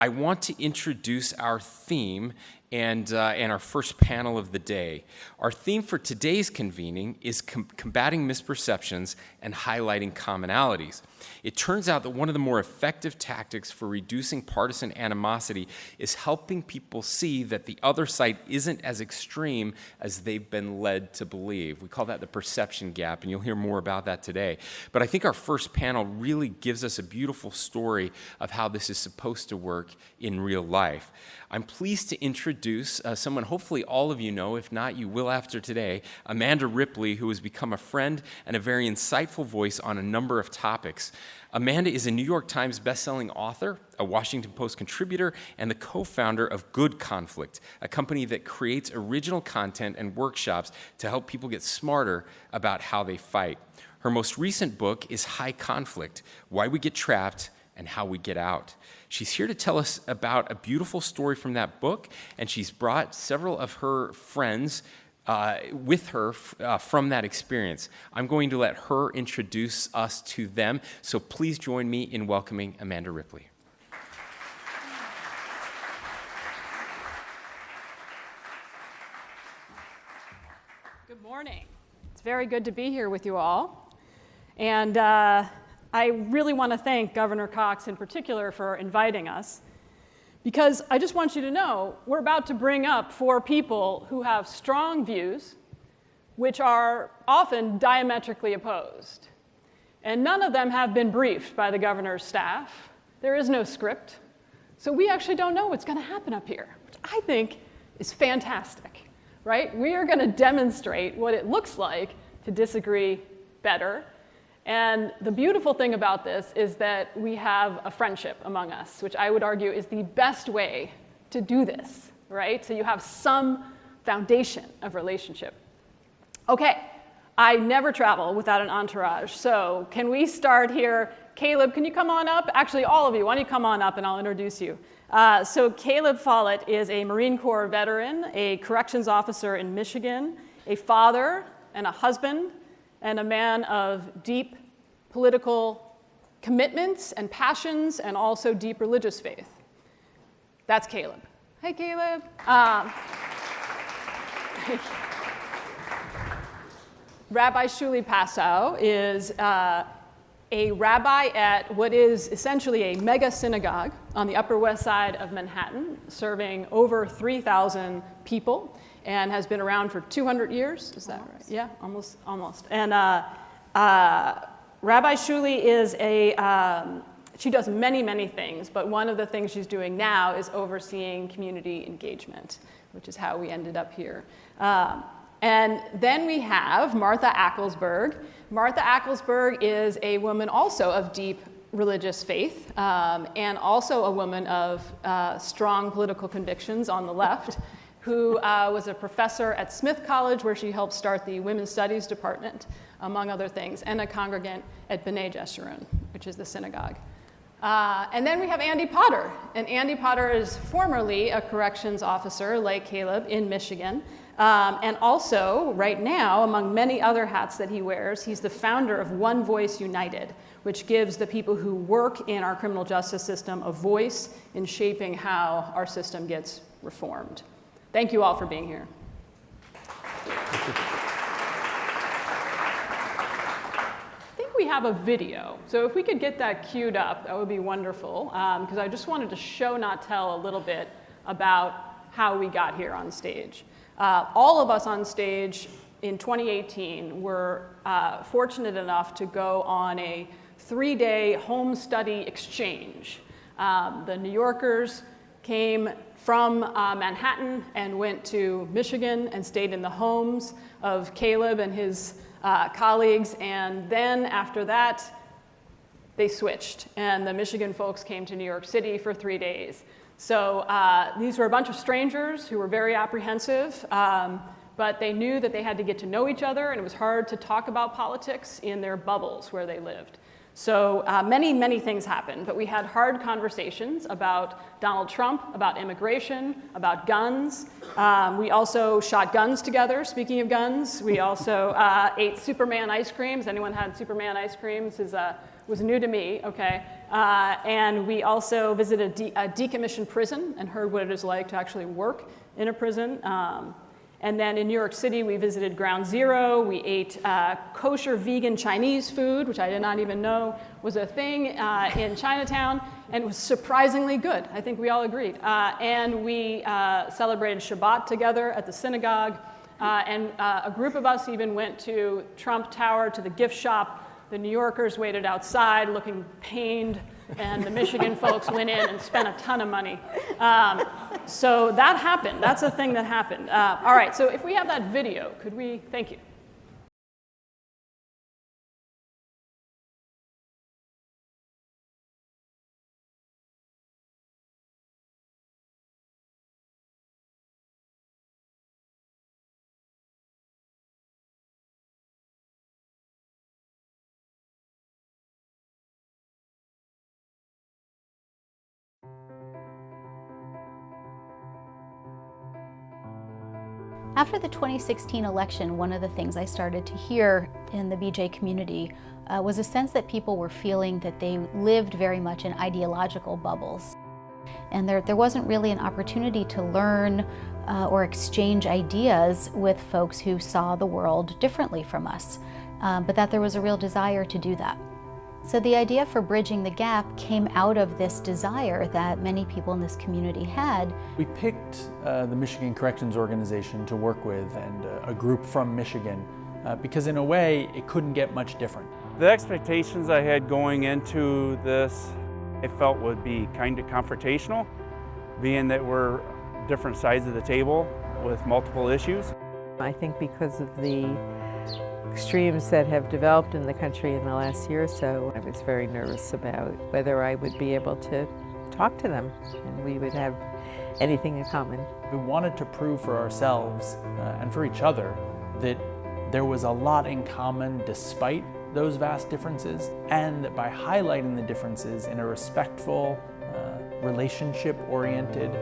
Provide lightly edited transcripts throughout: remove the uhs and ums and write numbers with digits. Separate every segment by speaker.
Speaker 1: I want to introduce our theme and our first panel of the day. Our theme for today's convening is combating misperceptions and highlighting commonalities. It turns out that one of the more effective tactics for reducing partisan animosity is helping people see that the other side isn't as extreme as they've been led to believe. We call that the perception gap, and you'll hear more about that today. But I think our first panel really gives us a beautiful story of how this is supposed to work in real life. I'm pleased to introduce someone hopefully all of you know, if not you will after today, Amanda Ripley, who has become a friend and a very insightful voice on a number of topics. Amanda is a New York Times bestselling author, a Washington Post contributor, and the co-founder of Good Conflict, a company that creates original content and workshops to help people get smarter about how they fight. Her most recent book is High Conflict: Why We Get Trapped and How We Get Out. She's here to tell us about a beautiful story from that book, and she's brought several of her friends with her from that experience. I'm going to let her introduce us to them, so please join me in welcoming Amanda Ripley.
Speaker 2: Good morning. It's very good to be here with you all. And I really want to thank Governor Cox in particular for inviting us, because I just want you to know we're about to bring up four people who have strong views which are often diametrically opposed. And none of them have been briefed by the governor's staff. There is no script. So we actually don't know what's going to happen up here, which I think is fantastic, right? We are going to demonstrate what it looks like to disagree better. And the beautiful thing about this is that we have a friendship among us, which I would argue is the best way to do this, right? So you have some foundation of relationship. Okay, I never travel without an entourage, so can we start here? Caleb, can you come on up? Actually, all of you, why don't you come on up and I'll introduce you. So Caleb Follett is a Marine Corps veteran, a corrections officer in Michigan, a father and a husband, and a man of deep political commitments and passions, and also deep religious faith. That's Caleb. Hey, Caleb. Rabbi Shuli Passow is a rabbi at what is essentially a mega synagogue on the Upper West Side of Manhattan, serving over 3,000 people, and has been around for 200 years. Is that right? Yeah, almost. And Rabbi Shuli is she does many things, but one of the things she's doing now is overseeing community engagement, which is how we ended up here. And then we have Martha Ackelsberg. Martha Ackelsberg is a woman also of deep religious faith, and also a woman of strong political convictions on the left, who was a professor at Smith College, where she helped start the Women's Studies department, among other things, and a congregant at B'nai Jeshurun, which is the synagogue. And then we have Andy Potter. And Andy Potter is formerly a corrections officer, like Caleb, in Michigan. And also, right now, among many other hats that he wears, he's the founder of One Voice United, which gives the people who work in our criminal justice system a voice in shaping how our system gets reformed. Thank you all for being here. I think we have a video. So if we could get that queued up, that would be wonderful, because I just wanted to show, not tell, a little bit about how we got here on stage. All of us on stage in 2018 were fortunate enough to go on a 3-day home study exchange. The New Yorkers came from Manhattan and went to Michigan and stayed in the homes of Caleb and his colleagues, and then after that, they switched, and the Michigan folks came to New York City for 3 days. So these were a bunch of strangers who were very apprehensive, but they knew that they had to get to know each other, and it was hard to talk about politics in their bubbles where they lived. So many things happened, but we had hard conversations about Donald Trump, about immigration, about guns. We also shot guns together, speaking of guns. We also ate Superman ice cream. Has anyone had Superman ice cream? This was new to me, okay. And we also visited a decommissioned prison and heard what it is like to actually work in a prison. And then in New York City, we visited Ground Zero. We ate kosher vegan Chinese food, which I did not even know was a thing in Chinatown, and it was surprisingly good. I think we all agreed. And we celebrated Shabbat together at the synagogue. And a group of us even went to Trump Tower, to the gift shop. The New Yorkers waited outside looking pained, and the Michigan folks went in and spent a ton of money. So that happened. That's a thing that happened. All right, so if we have that video, could we, thank you.
Speaker 3: After the 2016 election, one of the things I started to hear in the BJ community was a sense that people were feeling that they lived very much in ideological bubbles. And there wasn't really an opportunity to learn or exchange ideas with folks who saw the world differently from us, but that there was a real desire to do that. So the idea for Bridging the Gap came out of this desire that many people in this community had.
Speaker 4: We picked the Michigan Corrections Organization to work with, and a group from Michigan, because in a way it couldn't get much different.
Speaker 5: The expectations I had going into this, I felt would be kind of confrontational, being that we're different sides of the table with multiple issues.
Speaker 6: I think because of the extremes that have developed in the country in the last year or so, I was very nervous about whether I would be able to talk to them and we would have anything in common.
Speaker 4: We wanted to prove for ourselves and for each other that there was a lot in common despite those vast differences, and that by highlighting the differences in a respectful, relationship-oriented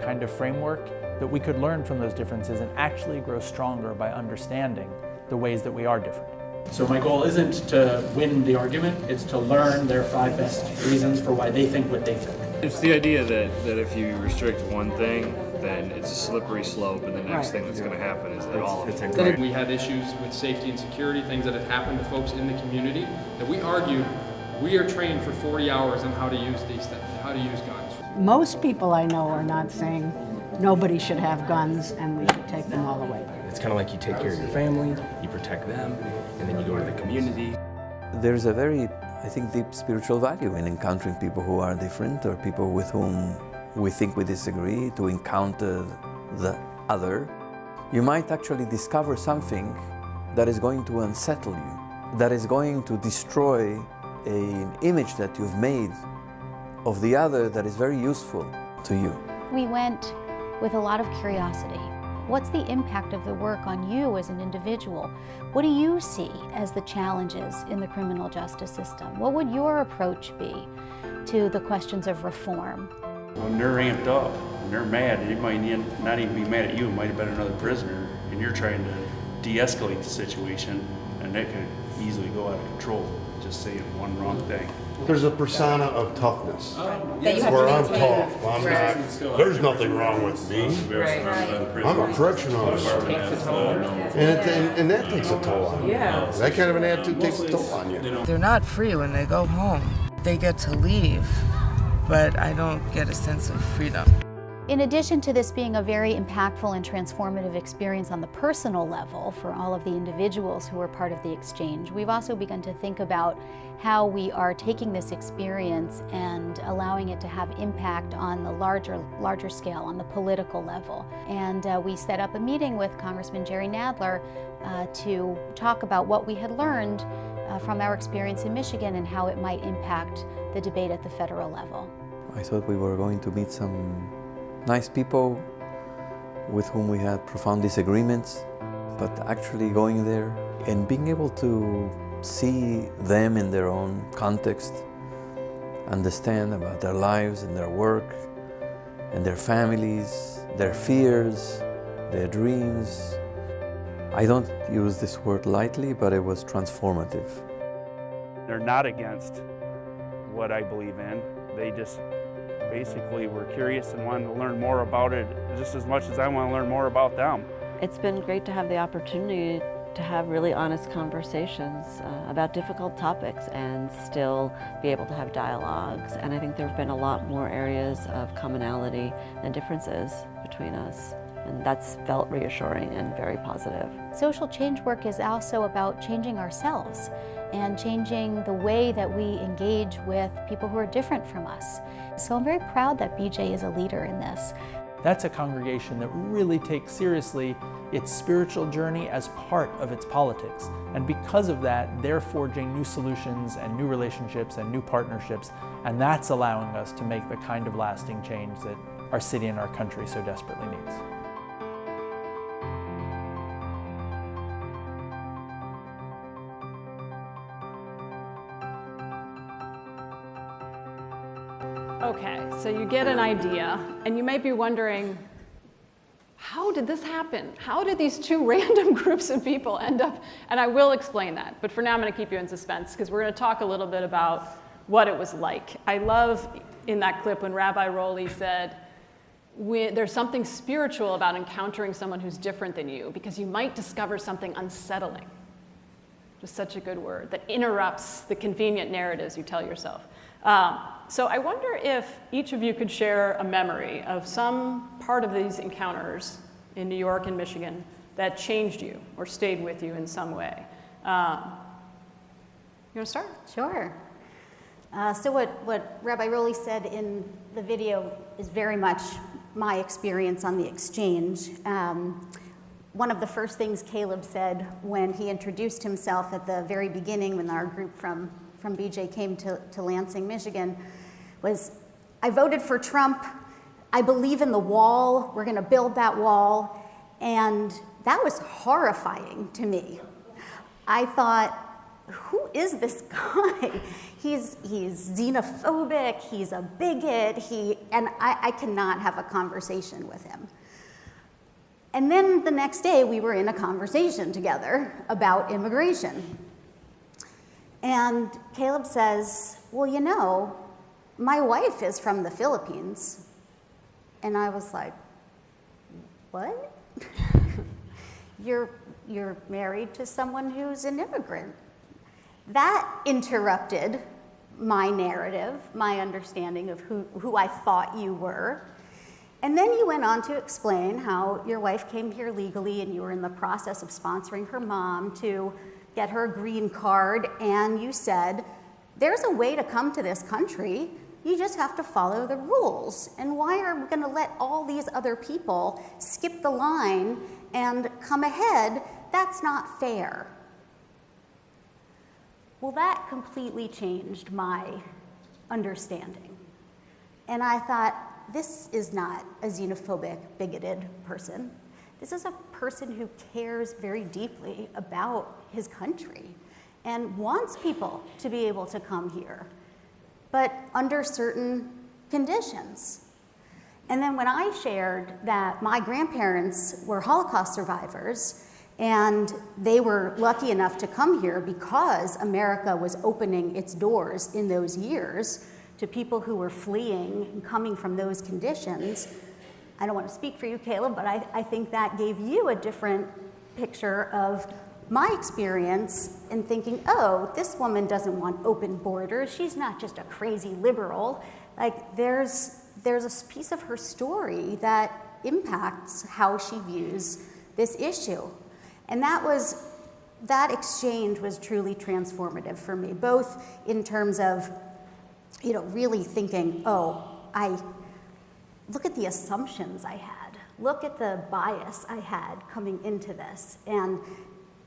Speaker 4: kind of framework, that we could learn from those differences and actually grow stronger by understanding the ways that we are different.
Speaker 7: So my goal isn't to win the argument, it's to learn their 5 best reasons for why they think what they think.
Speaker 8: It's the idea that if you restrict one thing, then it's a slippery slope, and the next thing that's going to happen is that all of it.
Speaker 1: We had issues with safety and security, things that have happened to folks in the community, that we argued we are trained for 40 hours on how to use these things, how to use guns.
Speaker 9: Most people I know are not saying nobody should have guns and we should take them all away.
Speaker 10: It's kind of like you take care of your family, you protect them, and then you go to the community.
Speaker 11: There's a very, I think, deep spiritual value in encountering people who are different or people with whom we think we disagree, to encounter the other. You might actually discover something that is going to unsettle you, that is going to destroy an image that you've made of the other that is very useful to you.
Speaker 3: We went with a lot of curiosity. What's the impact of the work on you as an individual? What do you see as the challenges in the criminal justice system? What would your approach be to the questions of reform?
Speaker 5: When they're amped up and they're mad, it might not even be mad at you, it might have been another prisoner, and you're trying to de-escalate the situation, and that could easily go out of control, just saying one wrong thing.
Speaker 12: There's a persona of toughness, where I'm tough, I'm not, there's nothing wrong with me. I'm a correction officer. And that takes a toll on you. That kind of an attitude takes a toll on you.
Speaker 13: They're not free when they go home. They get to leave, but I don't get a sense of freedom.
Speaker 3: In addition to this being a very impactful and transformative experience on the personal level for all of the individuals who were part of the exchange, we've also begun to think about how we are taking this experience and allowing it to have impact on the larger scale, on the political level. And we set up a meeting with Congressman Jerry Nadler to talk about what we had learned from our experience in Michigan and how it might impact the debate at the federal level.
Speaker 11: I thought we were going to meet some nice people with whom we had profound disagreements, but actually going there and being able to see them in their own context, understand about their lives and their work and their families, their fears, their dreams. I don't use this word lightly, but it was transformative.
Speaker 5: They're not against
Speaker 14: what I believe in. They just basically were curious and wanted to learn more about it just as much as I want to learn more about them.
Speaker 15: It's been great to have the opportunity to have really honest conversations about difficult topics and still be able to have dialogues. And I think there have been a lot more areas of commonality than differences between us. And that's felt reassuring and very positive.
Speaker 3: Social change work is also about changing ourselves and changing the way that we engage with people who are different from us. So I'm very proud that BJ is a leader in this.
Speaker 4: That's a congregation that really takes seriously its spiritual journey as part of its politics. And because of that, they're forging new solutions and new relationships and new partnerships. And that's allowing us to make the kind of lasting change that our city and our country so desperately needs.
Speaker 2: Okay, so you get an idea, and you might be wondering, how did this happen? How did these two random groups of people end up? And I will explain that, but for now I'm going to keep you in suspense because we're going to talk a little bit about what it was like. I love in that clip when Rabbi Roli said, there's something spiritual about encountering someone who's different than you because you might discover something unsettling. Just such a good word that interrupts the convenient narratives you tell yourself. So I wonder if each of you could share a memory of some part of these encounters in New York and Michigan that changed you or stayed with you in some way. You want to start?
Speaker 3: Sure. So what Rabbi Roli said in the video is very much my experience on the exchange. One of the first things Caleb said when he introduced himself at the very beginning when our group from BJ came to Lansing, Michigan, was, I voted for Trump, I believe in the wall, we're gonna build that wall, and that was horrifying to me. I thought, who is this guy? He's xenophobic, he's a bigot, and I cannot have a conversation with him. And then the next day we were in a conversation together about immigration. And Caleb says, well, you know, my wife is from the Philippines. And I was like, what? You're married to someone who's an immigrant. That interrupted my narrative, my understanding of who I thought you were. And then you went on to explain how your wife came here legally and you were in the process of sponsoring her mom to get her a green card, and you said, there's a way to come to this country, you just have to follow the rules. And why are we gonna let all these other people skip the line and come ahead? That's not fair. Well, that completely changed my understanding. And I thought, this is not a xenophobic, bigoted person. This is a person who cares very deeply about his country and wants people to be able to come here, but under certain conditions. And then when I shared that my grandparents were Holocaust survivors and they were lucky enough to come here because America was opening its doors in those years to people who were fleeing and coming from those conditions, I don't want to speak for you, Caleb, but I think that gave you a different picture of my experience in thinking, oh, this woman doesn't want open borders. She's not just a crazy liberal. Like, there's a piece of her story that impacts how she views this issue. And that exchange was truly transformative for me, both in terms of, you know, really thinking, look at the assumptions I had. Look at the bias I had coming into this. And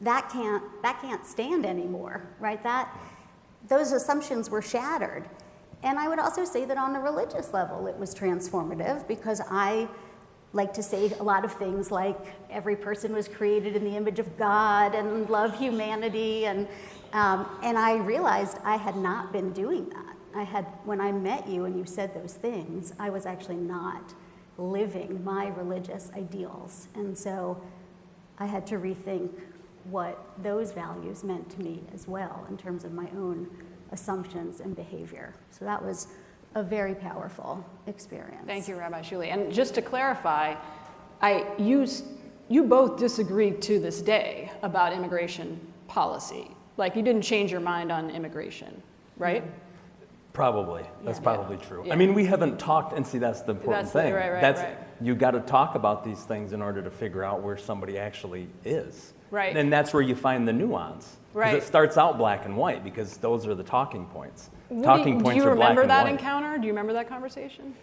Speaker 3: that can't stand anymore, right? Those assumptions were shattered. And I would also say that on a religious level, it was transformative because I like to say a lot of things like every person was created in the image of God and love humanity. And I realized I had not been doing that. When I met you and you said those things, I was actually not living my religious ideals. And so I had to rethink what those values meant to me as well in terms of my own assumptions and behavior. So that was a very powerful experience.
Speaker 2: Thank you, Rabbi Shuli. And just to clarify, you both disagreed to this day about immigration policy. Like, you didn't change your mind on immigration, right?
Speaker 16: Probably. That's probably true.
Speaker 2: Yeah.
Speaker 16: I mean, we haven't talked, and see, that's the important thing.
Speaker 2: Right.
Speaker 16: You got to talk about these things in order to figure out where somebody actually is.
Speaker 2: Right.
Speaker 16: And that's where you find the nuance.
Speaker 2: Right.
Speaker 16: It starts out black and white because those are the talking points.
Speaker 2: Do you remember that
Speaker 16: white.
Speaker 2: encounter? Do you remember that conversation?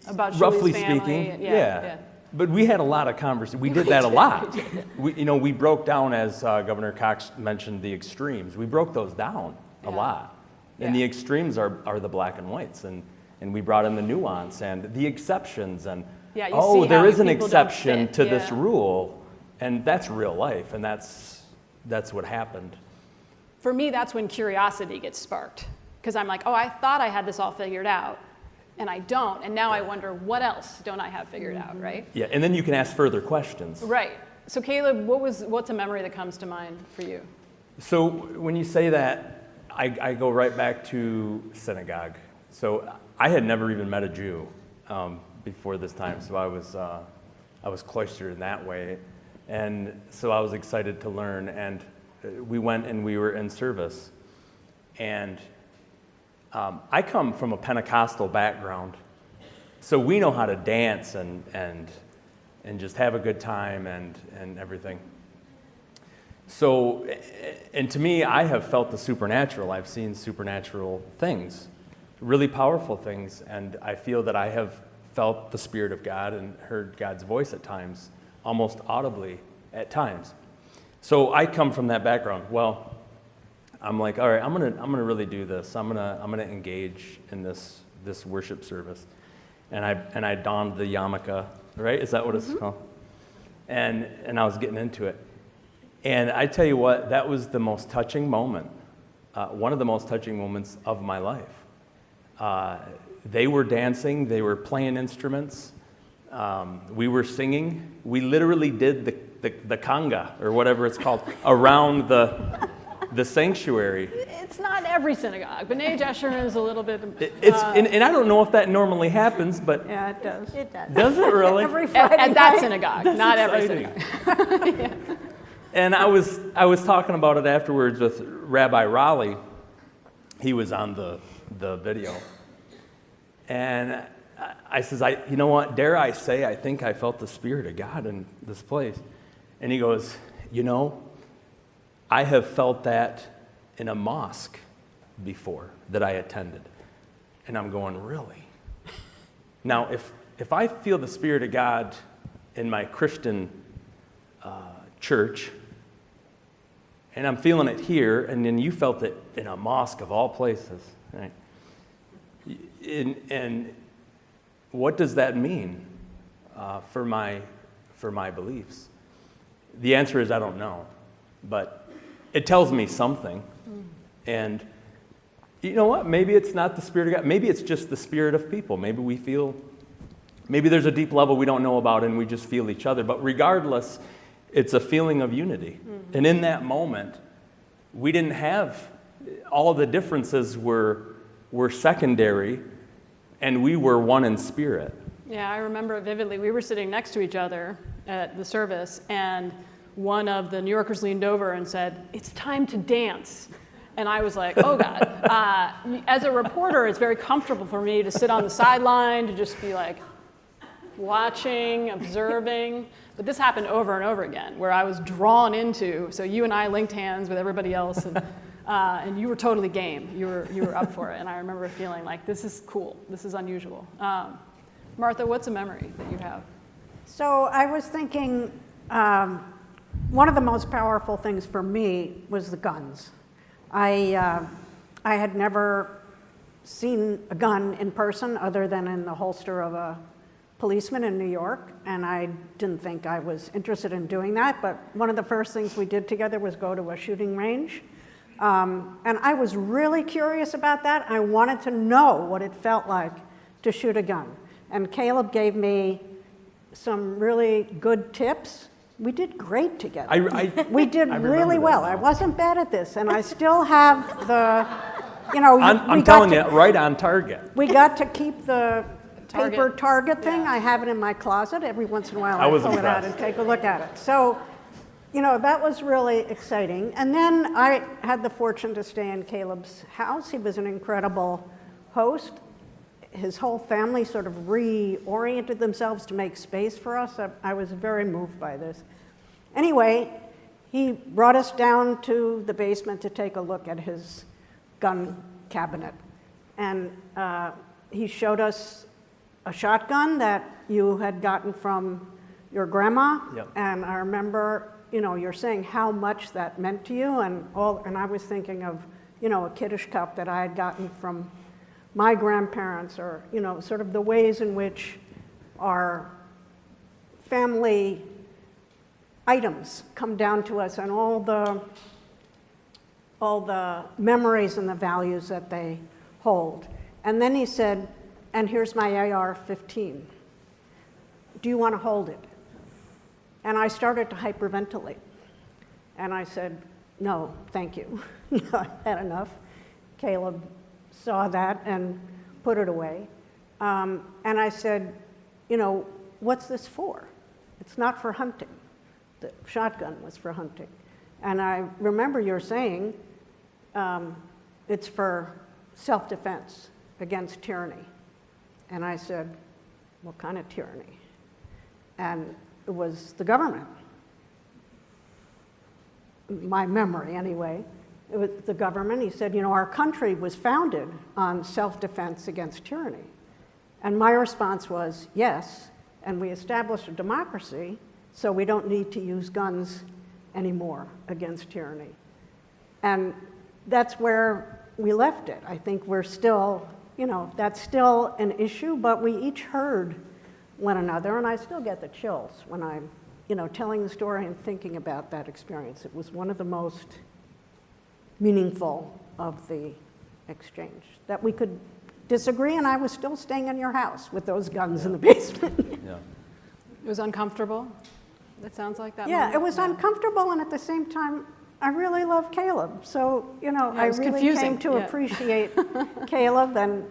Speaker 2: About
Speaker 16: Roughly
Speaker 2: Shuli's family?
Speaker 16: speaking,
Speaker 2: Yeah.
Speaker 16: But we had a lot of conversations. We did that a lot. We broke down, as Governor Cox mentioned, the extremes. We broke those down a lot. And the extremes are the black and whites. And we brought in the nuance and the exceptions. And, there is an exception to this rule. And that's real life. And that's what happened.
Speaker 2: For me, that's when curiosity gets sparked. Because I'm like, I thought I had this all figured out. And I don't, and now I wonder, what else don't I have figured out, right?
Speaker 16: Yeah, and then you can ask further questions.
Speaker 2: Right. So Caleb, what's a memory that comes to mind for you?
Speaker 16: So when you say that, I go right back to synagogue. So I had never even met a Jew before this time, so I was cloistered in that way. And so I was excited to learn, and we went and we were in service. And I come from a Pentecostal background, so we know how to dance and just have a good time and everything. So, and to me, I have felt the supernatural. I've seen supernatural things, really powerful things, and I feel that I have felt the Spirit of God and heard God's voice at times, almost audibly at times. So I come from that background. Well, I'm like, all right, I'm gonna really do this. I'm gonna engage in this worship service, and I donned the yarmulke, right? Is that what it's called? And I was getting into it, and I tell you what, that was the most touching moment, one of the most touching moments of my life. They were dancing, they were playing instruments, we were singing. We literally did the conga or whatever it's called around the sanctuary.
Speaker 2: It's not every synagogue. B'nai Jeshurun is a little bit...
Speaker 16: and I don't know if that normally happens, but...
Speaker 9: Yeah, it does.
Speaker 3: It does.
Speaker 16: Does it really?
Speaker 9: Every Friday
Speaker 2: at that synagogue, not every
Speaker 16: exciting.
Speaker 2: synagogue. Yeah.
Speaker 16: And I was talking about it afterwards with Rabbi Raleigh. He was on the video. And I says, you know what, dare I say, I think I felt the Spirit of God in this place. And he goes, I have felt that in a mosque before that I attended. And I'm going, really? Now, if I feel the Spirit of God in my Christian church, and I'm feeling it here, and then you felt it in a mosque of all places, right? And what does that mean for my beliefs? The answer is I don't know, but it tells me something. And you know what? Maybe it's not the Spirit of God. Maybe it's just the spirit of people. Maybe there's a deep level we don't know about and we just feel each other. But regardless, it's a feeling of unity. Mm-hmm. And in that moment, we didn't have, all the differences were secondary, and we were one in spirit.
Speaker 2: Yeah, I remember it vividly. We were sitting next to each other at the service, and one of the New Yorkers leaned over and said, "It's time to dance." And I was like, oh God. As a reporter, it's very comfortable for me to sit on the sideline, to just be like watching, observing. But this happened over and over again, where I was drawn into, so you and I linked hands with everybody else, and you were totally game. You were up for it. And I remember feeling like, this is cool, this is unusual. Martha, what's a memory that you have?
Speaker 9: So I was thinking, one of the most powerful things for me was the guns. I had never seen a gun in person other than in the holster of a policeman in New York, and I didn't think I was interested in doing that, but one of the first things we did together was go to a shooting range. And I was really curious about that. I wanted to know what it felt like to shoot a gun. And Caleb gave me some really good tips. We did great together. We did really well. I wasn't bad at this, and I still have you know,
Speaker 16: I'm telling you, right on target.
Speaker 9: We got to keep the
Speaker 2: Target.
Speaker 9: paper target thing. I have it in my closet. Every once in a while
Speaker 16: I was
Speaker 9: pull it out and
Speaker 16: impressed.
Speaker 9: take a look at it. So, you know, that was really exciting. And then I had the fortune to stay in Caleb's house. He was an incredible host. His whole family sort of reoriented themselves to make space for us. I was very moved by this. Anyway, he brought us down to the basement to take a look at his gun cabinet. And he showed us a shotgun that you had gotten from your grandma.
Speaker 16: Yep.
Speaker 9: And I remember, you know, you're saying how much that meant to you, and I was thinking of, you know, a Kiddush cup that I had gotten from my grandparents, or, you know, sort of the ways in which our family items come down to us, and all the memories and the values that they hold. And then he said, and here's my AR-15. Do you want to hold it? And I started to hyperventilate. And I said, no, thank you. I had enough. Caleb saw that and put it away. And I said, you know, what's this for? It's not for hunting. The shotgun was for hunting. And I remember you're saying it's for self-defense against tyranny. And I said, what kind of tyranny? And it was the government. My memory, anyway. It was the government. He said, you know, our country was founded on self-defense against tyranny. And my response was, yes, and we established a democracy, so we don't need to use guns anymore against tyranny. And that's where we left it. I think we're still, you know, that's still an issue, but we each heard one another, and I still get the chills when I'm, you know, telling the story and thinking about that experience. It was one of the most meaningful of the exchange, that we could disagree, and I was still staying in your house with those guns in the basement.
Speaker 16: Yeah.
Speaker 2: It was uncomfortable. That sounds like that.
Speaker 9: Yeah,
Speaker 2: moment?
Speaker 9: it was uncomfortable, and at the same time, I really love Caleb. So, you know,
Speaker 2: Yeah,
Speaker 9: I
Speaker 2: it was
Speaker 9: really
Speaker 2: confusing.
Speaker 9: came to
Speaker 2: Yeah.
Speaker 9: appreciate Caleb and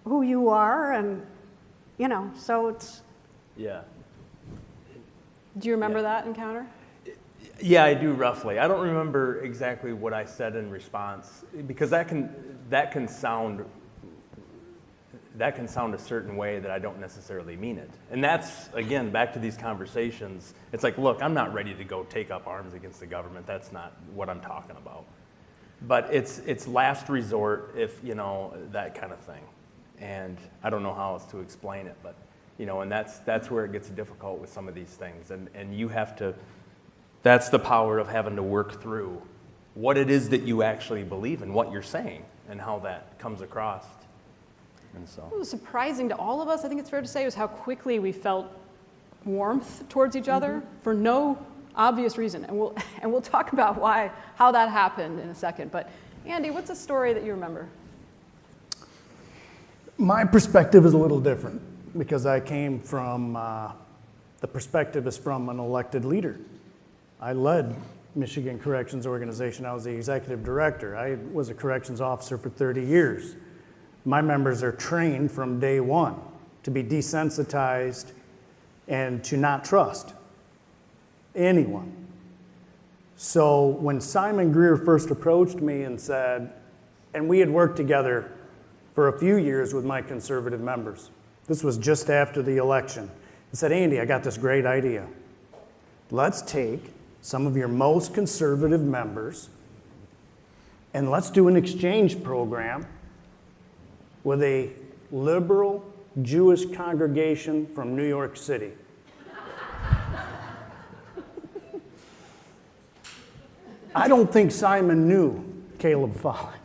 Speaker 9: who you are, and, you know, so it's...
Speaker 16: Yeah.
Speaker 2: Do you remember that encounter?
Speaker 16: Yeah, I do roughly. I don't remember exactly what I said in response, because that can sound a certain way that I don't necessarily mean it. And that's, again, back to these conversations. It's like, look, I'm not ready to go take up arms against the government. That's not what I'm talking about. But it's last resort, if, you know, that kind of thing. And I don't know how else to explain it, but, you know, and that's where it gets difficult with some of these things. And you have to, that's the power of having to work through what it is that you actually believe and what you're saying and how that comes across. And so.
Speaker 2: What was surprising to all of us, I think it's fair to say, was how quickly we felt warmth towards each other for no obvious reason. And we'll talk about how that happened in a second. But Andy, what's a story that you remember?
Speaker 17: My perspective is a little different because I came from, the perspective is from an elected leader. I led Michigan Corrections Organization. I was the executive director. I was a corrections officer for 30 years. My members are trained from day one to be desensitized and to not trust anyone. So when Simon Greer first approached me and said, and we had worked together for a few years with my conservative members. This was just after the election. He said, Andy, I got this great idea. Let's take some of your most conservative members and let's do an exchange program with a liberal Jewish congregation from New York City. I don't think Simon knew Caleb Follett.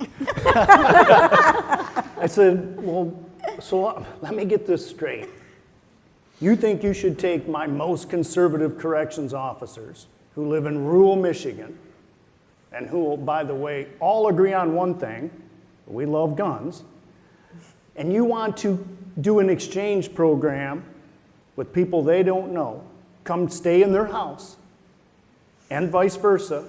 Speaker 17: I said, well, so let me get this straight. You think you should take my most conservative corrections officers who live in rural Michigan and who, by the way, all agree on one thing, we love guns, and you want to do an exchange program with people they don't know, come stay in their house, and vice versa,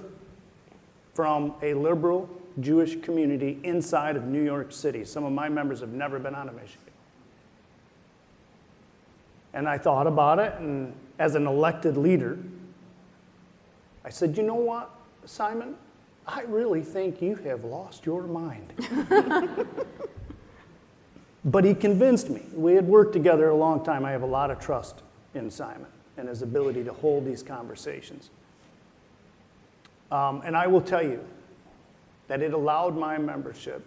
Speaker 17: from a liberal Jewish community inside of New York City. Some of my members have never been out of Michigan. And I thought about it, and as an elected leader, I said, you know what, Simon? I really think you have lost your mind. But he convinced me. We had worked together a long time. I have a lot of trust in Simon and his ability to hold these conversations. And I will tell you that it allowed my membership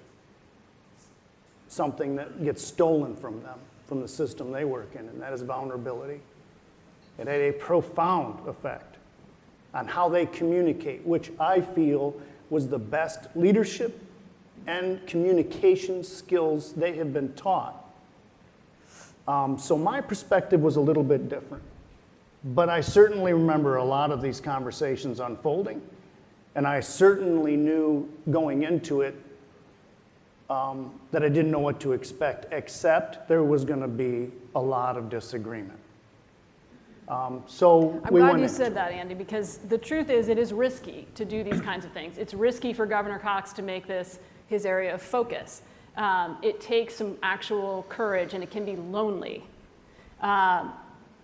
Speaker 17: something that gets stolen from them, from the system they work in, and that is vulnerability. It had a profound effect on how they communicate, which I feel was the best leadership and communication skills they have been taught. So my perspective was a little bit different. But I certainly remember a lot of these conversations unfolding, and I certainly knew going into it that I didn't know what to expect, except there was going to be a lot of disagreement. So
Speaker 2: I'm glad you said that, Andy, because the truth is it is risky to do these kinds of things. It's risky for Governor Cox to make this his area of focus. It takes some actual courage, and it can be lonely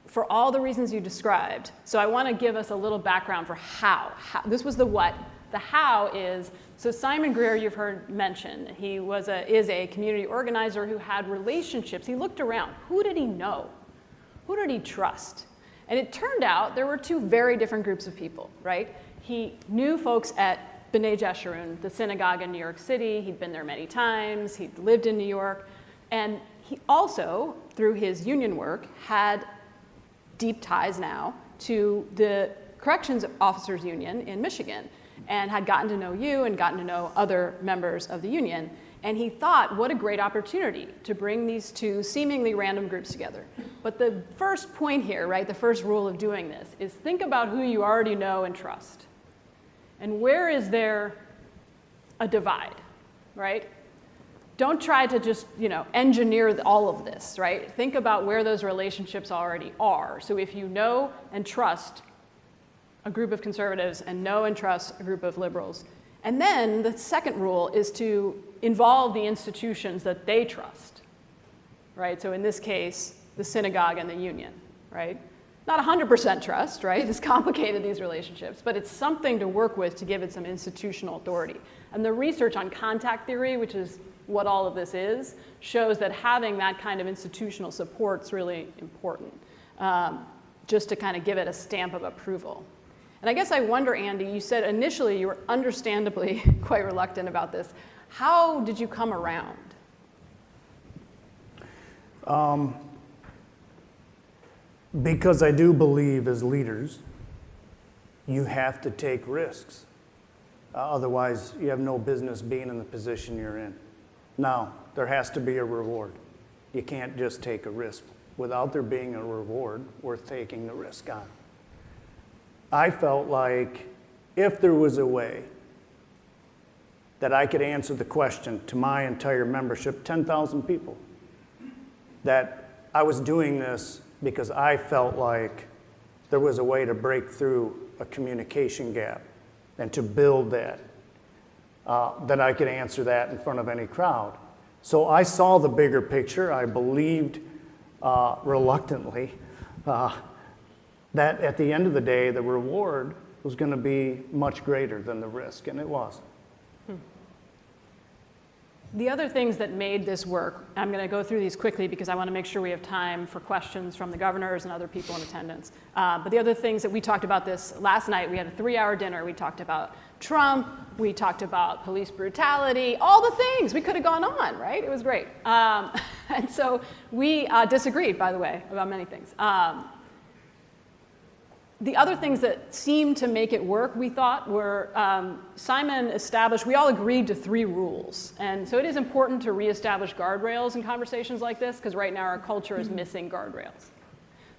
Speaker 2: for all the reasons you described. So I want to give us a little background for how. This was the what. The how is, so Simon Greer, you've heard mentioned, he is a community organizer who had relationships. He looked around. Who did he know? Who did he trust? And it turned out there were two very different groups of people, right? He knew folks at B'nai Jeshurun, the synagogue in New York City. He'd been there many times. He'd lived in New York. And he also, through his union work, had deep ties now to the Corrections Officers Union in Michigan, and had gotten to know you and gotten to know other members of the union. And he thought, what a great opportunity to bring these two seemingly random groups together. But the first point here, right, the first rule of doing this is think about who you already know and trust. And where is there a divide, right? Don't try to just, engineer all of this, right? Think about where those relationships already are. So if you know and trust a group of conservatives and know and trust a group of liberals, and then the second rule is to involve the institutions that they trust, right? So in this case, the synagogue and the union, right? Not 100% trust, right? It's complicated, these relationships, but it's something to work with to give it some institutional authority. And the research on contact theory, which is what all of this is, shows that having that kind of institutional support is really important, just to kind of give it a stamp of approval. And I guess I wonder, Andy, you said initially you were understandably quite reluctant about this. How did you come around?
Speaker 17: Because I do believe as leaders, you have to take risks. Otherwise, you have no business being in the position you're in. Now, there has to be a reward. You can't just take a risk without there being a reward worth taking the risk on. I felt like if there was a way that I could answer the question to my entire membership, 10,000 people, that I was doing this because I felt like there was a way to break through a communication gap and to build that I could answer that in front of any crowd. So I saw the bigger picture. I believed reluctantly that at the end of the day, the reward was going to be much greater than the risk, and it was.
Speaker 2: The other things that made this work, I'm going to go through these quickly because I want to make sure we have time for questions from the governors and other people in attendance. But the other things that we talked about this last night, we had a 3-hour dinner. We talked about Trump. We talked about police brutality, all the things. We could have gone on, right? It was great. And so we disagreed, by the way, about many things. The other things that seemed to make it work, we thought, were Simon established, we all agreed to 3 rules. And so it is important to reestablish guardrails in conversations like this, because right now our culture is missing guardrails.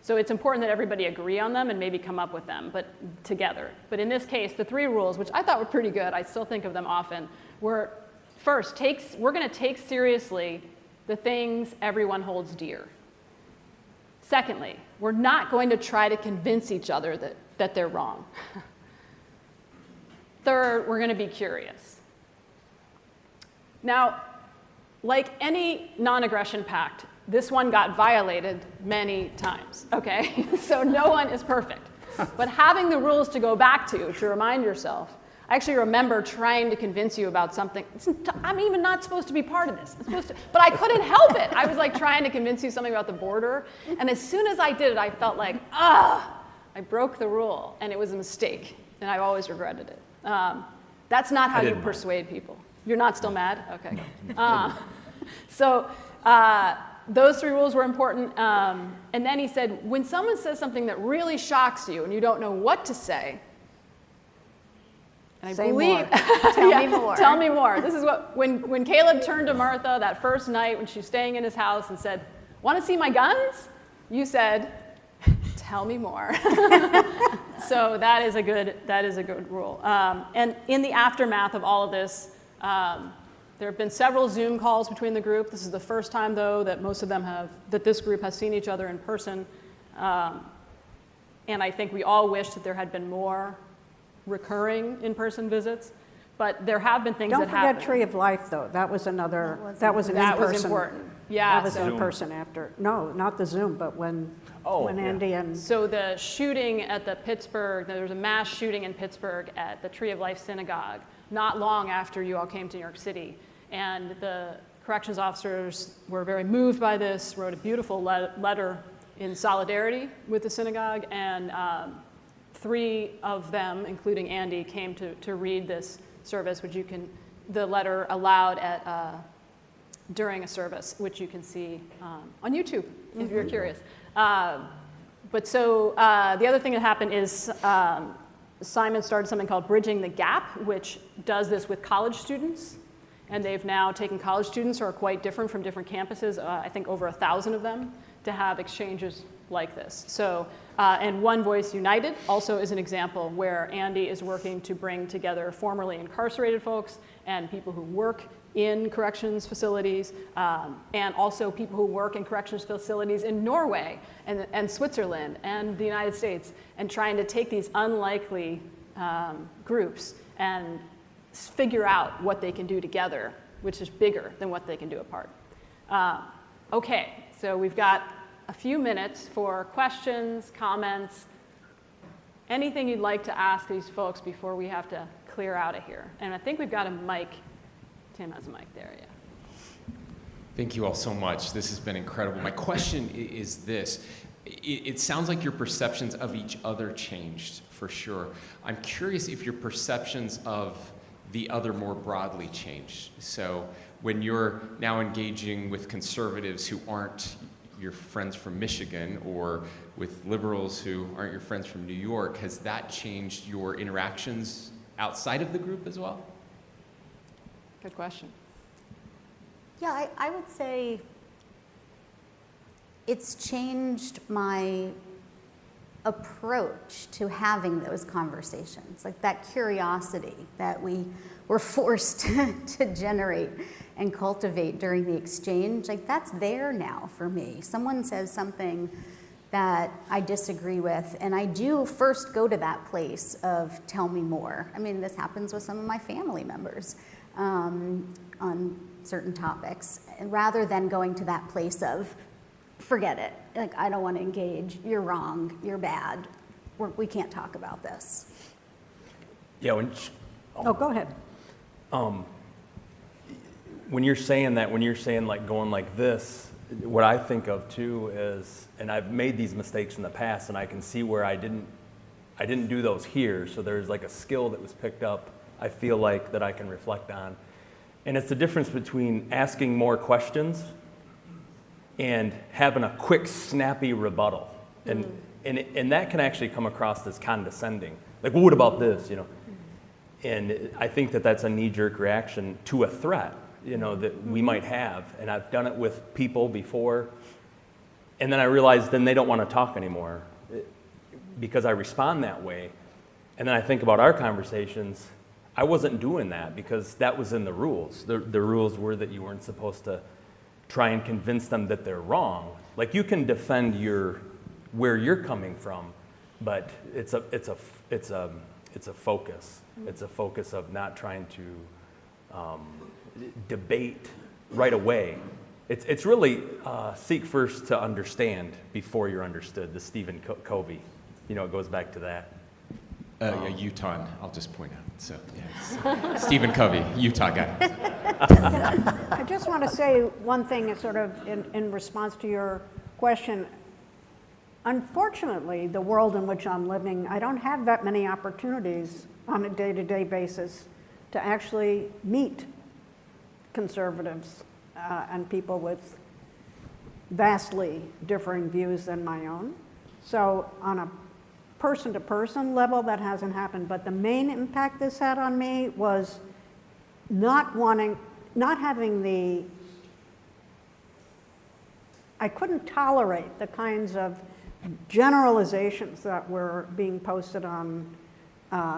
Speaker 2: So it's important that everybody agree on them and maybe come up with them, but together. But in this case, the 3 rules, which I thought were pretty good, I still think of them often, were first, we're going to take seriously the things everyone holds dear. Secondly, we're not going to try to convince each other that they're wrong. Third, we're going to be curious. Now, like any non-aggression pact, this one got violated many times, okay? So no one is perfect. But having the rules to go back to remind yourself, I actually remember trying to convince you about something. I'm even not supposed to be part of this. But I couldn't help it. I was like trying to convince you something about the border. And as soon as I did it, I felt like, I broke the rule. And it was a mistake. And I've always regretted it. That's not how you persuade people. You're not still mad? Okay. So those 3 rules were important. And then he said, when someone says something that really shocks you and you don't know what to say, and I believe,
Speaker 3: Tell me more.
Speaker 2: Tell me more. This is what, when Caleb turned to Martha that first night when she was staying in his house and said, want to see my guns? You said, tell me more. So that is a good rule. And in the aftermath of all of this, there have been several Zoom calls between the group. This is the first time, though, that that this group has seen each other in person. And I think we all wish that there had been more recurring in-person visits, but there have been things that happened.
Speaker 9: Don't forget Tree of Life, though. That was another. That was important.
Speaker 2: Yeah,
Speaker 9: that was in person after. No, not the Zoom, but when Andy and.
Speaker 2: So the shooting at the Pittsburgh, there was a mass shooting in Pittsburgh at the Tree of Life Synagogue, not long after you all came to New York City, and the corrections officers were very moved by this, wrote a beautiful letter in solidarity with the synagogue, and 3 of them, including Andy, came to read this service, the letter aloud during a service, which you can see on YouTube if you're curious. But so the other thing that happened is Simon started something called Bridging the Gap, which does this with college students. And they've now taken college students who are quite different from different campuses, I think over 1,000 of them, to have exchanges like this. So, and One Voice United also is an example where Andy is working to bring together formerly incarcerated folks and people who work in corrections facilities, and also people who work in corrections facilities in Norway and Switzerland and the United States, and trying to take these unlikely groups and figure out what they can do together, which is bigger than what they can do apart. Okay, so we've got a few minutes for questions, comments, anything you'd like to ask these folks before we have to clear out of here. And I think we've got a mic. Tim has a mic there, yeah.
Speaker 1: Thank you all so much. This has been incredible. My question is this. It sounds like your perceptions of each other changed, for sure. I'm curious if your perceptions of the other more broadly changed. So when you're now engaging with conservatives who aren't your friends from Michigan, or with liberals who aren't your friends from New York, has that changed your interactions outside of the group as well?
Speaker 2: Good question.
Speaker 3: Yeah, I would say it's changed my approach to having those conversations, like that curiosity that we were forced to generate and cultivate during the exchange. Like, that's there now for me. Someone says something that I disagree with, and I do first go to that place of tell me more. I mean, this happens with some of my family members on certain topics, and rather than going to that place of forget it, like, I don't want to engage, you're wrong, you're bad, we can't talk about this.
Speaker 16: Yeah,
Speaker 9: go ahead.
Speaker 16: When you're saying that, when you're saying like going like this, what I think of too is, and I've made these mistakes in the past, and I can see where I didn't do those here, so there's like a skill that was picked up, I feel like, that I can reflect on. And it's the difference between asking more questions and having a quick, snappy rebuttal. And that can actually come across as condescending. Like, well, what about this, you know? And I think that that's a knee-jerk reaction to a threat, you know, that we might have. And I've done it with people before. And then I realize then they don't want to talk anymore because I respond that way. And then I think about our conversations. I wasn't doing that because that was in the rules. The rules were that you weren't supposed to try and convince them that they're wrong. Like, you can defend where you're coming from, but it's a focus. It's a focus of not trying to debate right away. It's really seek first to understand before you're understood, the Stephen Covey. You know, it goes back to that.
Speaker 1: Yeah, Utah, I'll just point out. So, yeah, Stephen Covey, Utah guy.
Speaker 9: I just want to say one thing sort of in response to your question. Unfortunately, the world in which I'm living, I don't have that many opportunities on a day-to-day basis to actually meet conservatives and people with vastly differing views than my own. So on a person-to-person level, that hasn't happened. But the main impact this had on me was not having the, I couldn't tolerate the kinds of generalizations that were being posted on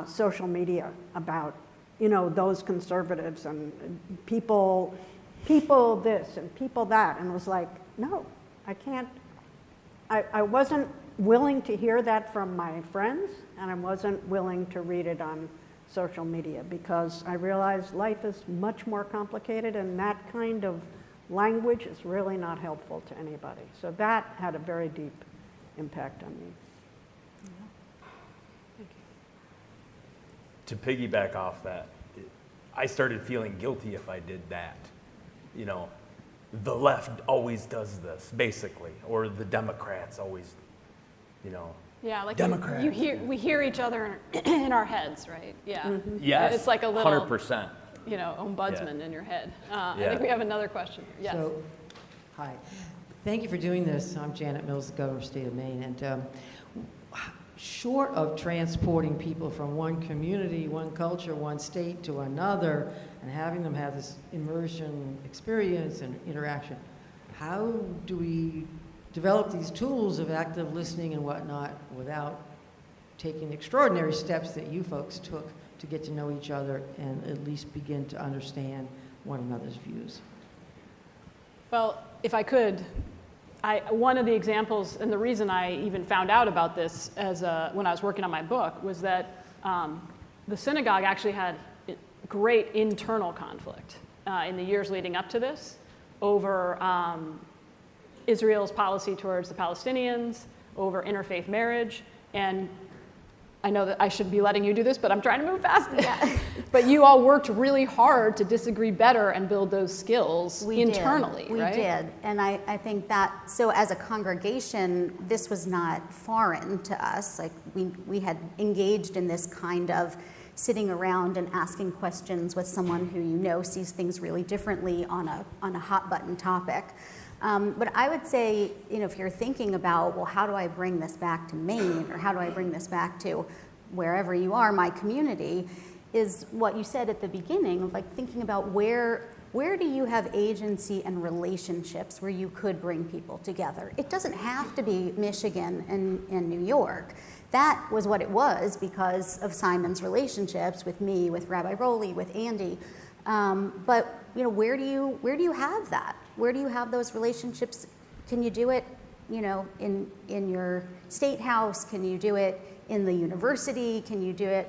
Speaker 9: social media about, you know, those conservatives and people this and people that, and it was like, no, I can't. I wasn't willing to hear that from my friends, and I wasn't willing to read it on social media because I realized life is much more complicated, and that kind of language is really not helpful to anybody. So that had a very deep impact on me.
Speaker 2: Thank
Speaker 16: To
Speaker 2: you.
Speaker 16: piggyback off that, I started feeling guilty if I did that. You know, the left always does this, basically, or the Democrats always, you know.
Speaker 2: Yeah, like
Speaker 16: Democrats.
Speaker 2: we hear each other in our heads, right? Yeah.
Speaker 16: Mm-hmm. Yes,
Speaker 2: it's like a little
Speaker 16: 100%.
Speaker 2: You know, ombudsman in your head.
Speaker 16: Yeah.
Speaker 2: I think we have another question here. Yes.
Speaker 18: So, hi. Thank you for doing this. I'm Janet Mills, the Governor of the State of Maine. And short of transporting people from one community, one culture, one state to another, and having them have this immersion experience and interaction, how do we develop these tools of active listening and whatnot without taking extraordinary steps that you folks took to get to know each other and at least begin to understand one another's views?
Speaker 2: Well, if I could, one of the examples, and the reason I even found out about this when I was working on my book, was that the synagogue actually had great internal conflict in the years leading up to this over Israel's policy towards the Palestinians, over interfaith marriage, and I know that I should be letting you do this, but I'm trying to move fast. Yeah. But you all worked really hard to disagree better and build those skills internally, right?
Speaker 3: We did, and I think that, so as a congregation, this was not foreign to us. Like we had engaged in this kind of sitting around and asking questions with someone who you know sees things really differently on a hot button topic. But I would say, you know, if you're thinking about, well, how do I bring this back to Maine, or how do I bring this back to wherever you are, my community, is what you said at the beginning, of like thinking about where do you have agency and relationships where you could bring people together. It doesn't have to be Michigan and New York. That was what it was because of Simon's relationships with me, with Rabbi Rowley, with Andy. But you know, where do you have that? Where do you have those relationships? Can you do it, you know, in your state house? Can you do it in the university? Can you do it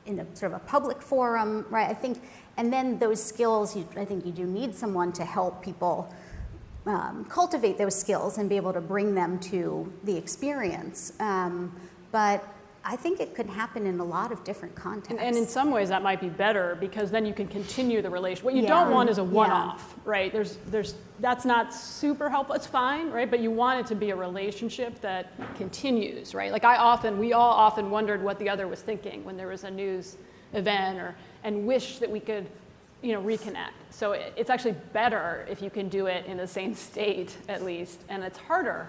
Speaker 3: in a sort of a public forum, right? I think, and then those skills, I think you do need someone to help people cultivate those skills and be able to bring them to the experience. But I think it could happen in a lot of different contexts.
Speaker 2: And in some ways that might be better because then you can continue the relation. What you don't want is a one-off, right? That's not super helpful. It's fine, right? But you want it to be a relationship that continues, right? Like we all often wondered what the other was thinking when there was a news event and wish that we could, you know, reconnect. So it's actually better if you can do it in the same state at least, and it's harder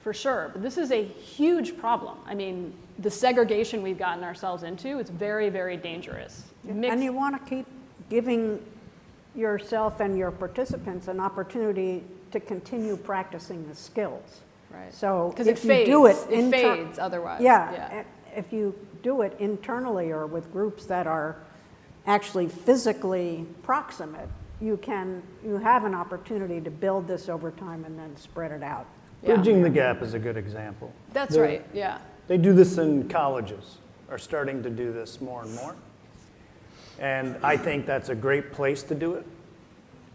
Speaker 2: for sure. But this is a huge problem. I mean, the segregation we've gotten ourselves into, it's very, very dangerous.
Speaker 9: And you want to keep giving yourself and your participants an opportunity to continue practicing the skills.
Speaker 2: Right.
Speaker 9: So
Speaker 2: because
Speaker 9: if you do it,
Speaker 2: it fades otherwise.
Speaker 9: Yeah. If you do it internally or with groups that are actually physically proximate, you have an opportunity to build this over time and then spread it out.
Speaker 17: Bridging the Gap is a good example.
Speaker 2: That's right, yeah.
Speaker 17: They do this in colleges, are starting to do this more and more. And I think that's a great place to do it.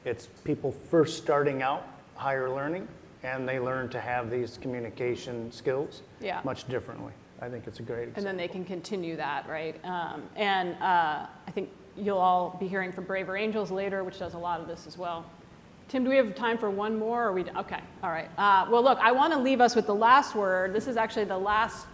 Speaker 17: It's people first starting out higher learning, and they learn to have these communication skills much differently. I think it's a great example.
Speaker 2: And then they can continue that, right? I think you'll all be hearing from Braver Angels later, which does a lot of this as well. Tim, do we have time for one more? Or okay, all right. Well, look, I want to leave us with the last word. This is actually the last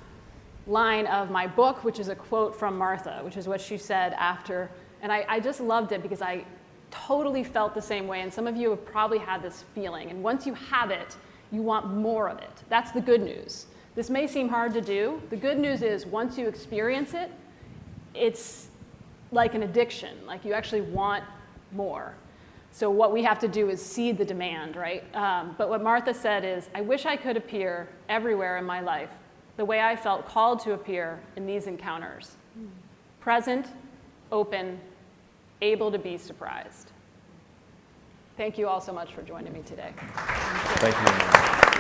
Speaker 2: line of my book, which is a quote from Martha, which is what she said after. And I just loved it because I totally felt the same way. And some of you have probably had this feeling. And once you have it, you want more of it. That's the good news. This may seem hard to do. The good news is once you experience it, it's like an addiction. Like you actually want more. So what we have to do is seed the demand, right? But what Martha said is, I wish I could appear everywhere in my life the way I felt called to appear in these encounters. Present, open, able to be surprised. Thank you all so much for joining me today.
Speaker 16: Thank you.